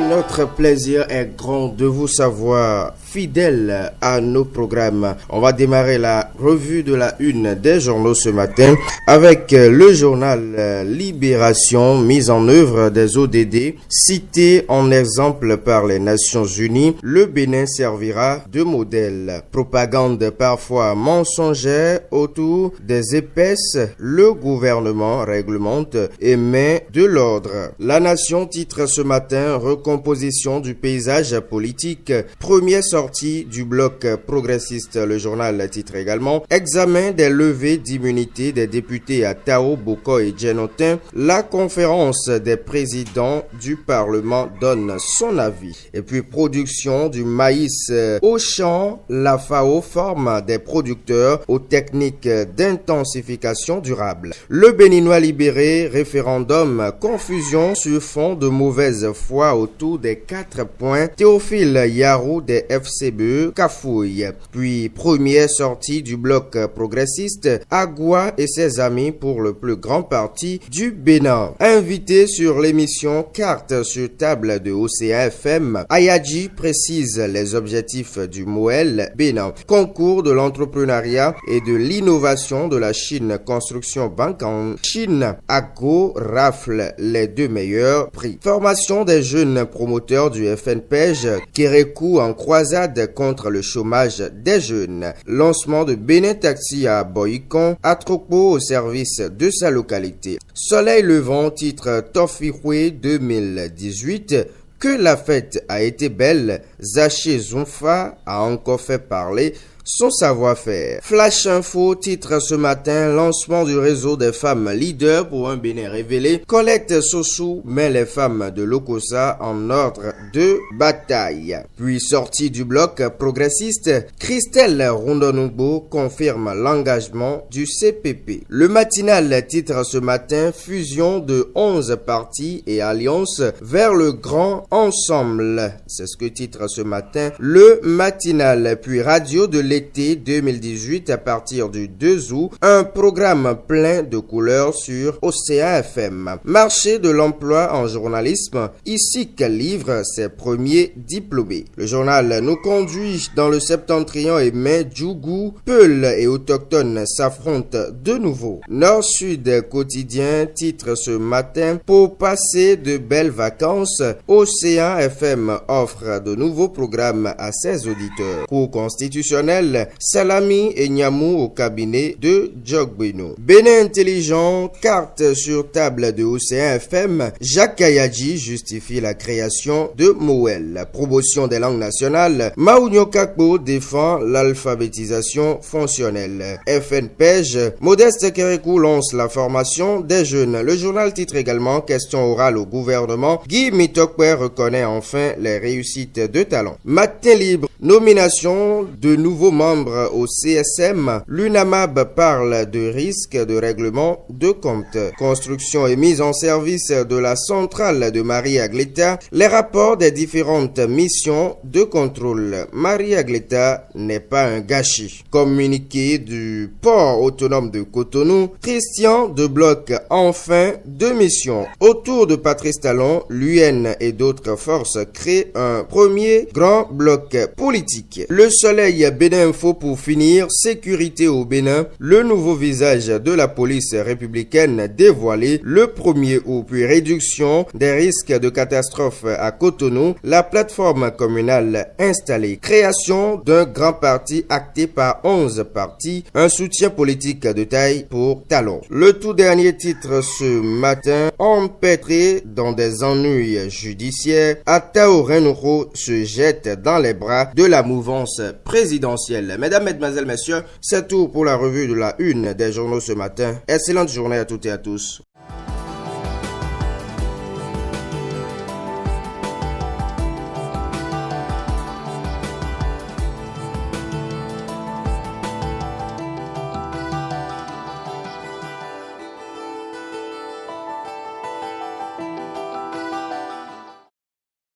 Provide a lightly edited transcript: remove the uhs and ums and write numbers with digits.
Notre plaisir est grand de vous savoir fidèle à nos programmes. On va démarrer la revue de la une des journaux ce matin avec le journal Libération, mise en œuvre des ODD. Cité en exemple par les Nations Unies, le Bénin servira de modèle. Propagande parfois mensongère autour des épaisses, le gouvernement réglemente et met de l'ordre. La Nation titre ce matin recomposition du paysage politique. Première sortie du bloc progressiste. Le journal titre également examen des levées d'immunité des députés à Tao, Boko et Djenotin. La conférence des présidents du Parlement donne son avis. Et puis production du maïs au champ. La FAO forme des producteurs aux techniques d'intensification durable. Le Béninois libéré, référendum, confusion sur fond de mauvaise foi autour des 4 points. Théophile Yarou des FCBE cafouille. Puis première sortie du bloc progressiste, Agua et ses amis pour le plus grand parti du Bénin. Invité sur l'émission Carte sur table de Océan FM, Ayadji précise les objectifs du MOEL Bénin. Concours de l'entrepreneuriat et de l'innovation de la Chine Construction Bank en Chine. Ago rafle les 2 meilleurs prix. Formation des jeunes promoteurs du FNPEJ, Kérékou en croisade contre le chômage des jeunes. Lancement de Bénin Taxi à Boycon, Atropo au service de sa localité. Soleil levant titre Tofirwe 2018. Que la fête a été belle, Zaché Zonfa a encore fait parler son savoir-faire. Flash Info titre ce matin lancement du réseau des femmes leaders pour un Bénin révélé. Colette Sossou met les femmes de l'Okosa en ordre de bataille. Puis sortie du bloc progressiste, Christelle Rondonoubo confirme l'engagement du CPP. Le matinal titre ce matin fusion de 11 partis et alliances vers le grand ensemble. C'est ce que titre ce matin le matinal. Puis radio de l'été 2018 à partir du 2 août, un programme plein de couleurs sur Océan FM. Marché de l'emploi en journalisme, ici qu'elle livre ses premiers diplômés. Le journal nous conduit dans le septentrion et mai. Djougou, Peul et autochtones s'affrontent de nouveau. Nord-Sud quotidien titre ce matin pour passer de belles vacances. Océan FM offre de nouveaux programmes à ses auditeurs. Cours constitutionnel, Salami et Nyamou au cabinet de Djogbeno. Bénin intelligent, carte sur table de Océan FM. Jacques Ayadji justifie la création de MOEL. Promotion des langues nationales. Maounio Kakbo défend l'alphabétisation fonctionnelle. FNPEJ, Modeste Kérékou lance la formation des jeunes. Le journal titre également question orale au gouvernement. Guy Mitokwe reconnaît enfin les réussites de talent. Matin libre, nomination de nouveaux membres au CSM. L'UNAMAB parle de risque de règlement de compte. Construction et mise en service de la centrale de Marie-Agleta. Les rapports des différentes missions de contrôle. Marie-Agleta n'est pas un gâchis. Communiqué du port autonome de Cotonou. Christian de bloc enfin 2 missions. Autour de Patrice Talon, l'UN et d'autres forces créent un premier grand bloc politique. Le Soleil Bénin Info pour finir, sécurité au Bénin, le nouveau visage de la police républicaine dévoilé le 1er août, puis réduction des risques de catastrophe à Cotonou, la plateforme communale installée, création d'un grand parti acté par 11 partis, un soutien politique de taille pour Talon. Le tout dernier titre ce matin, empêtré dans des ennuis judiciaires, Atao Renoro se jette dans les bras de la mouvance présidentielle. Mesdames, Mesdemoiselles, Messieurs, c'est tout pour la revue de la une des journaux ce matin. Excellente journée à toutes et à tous.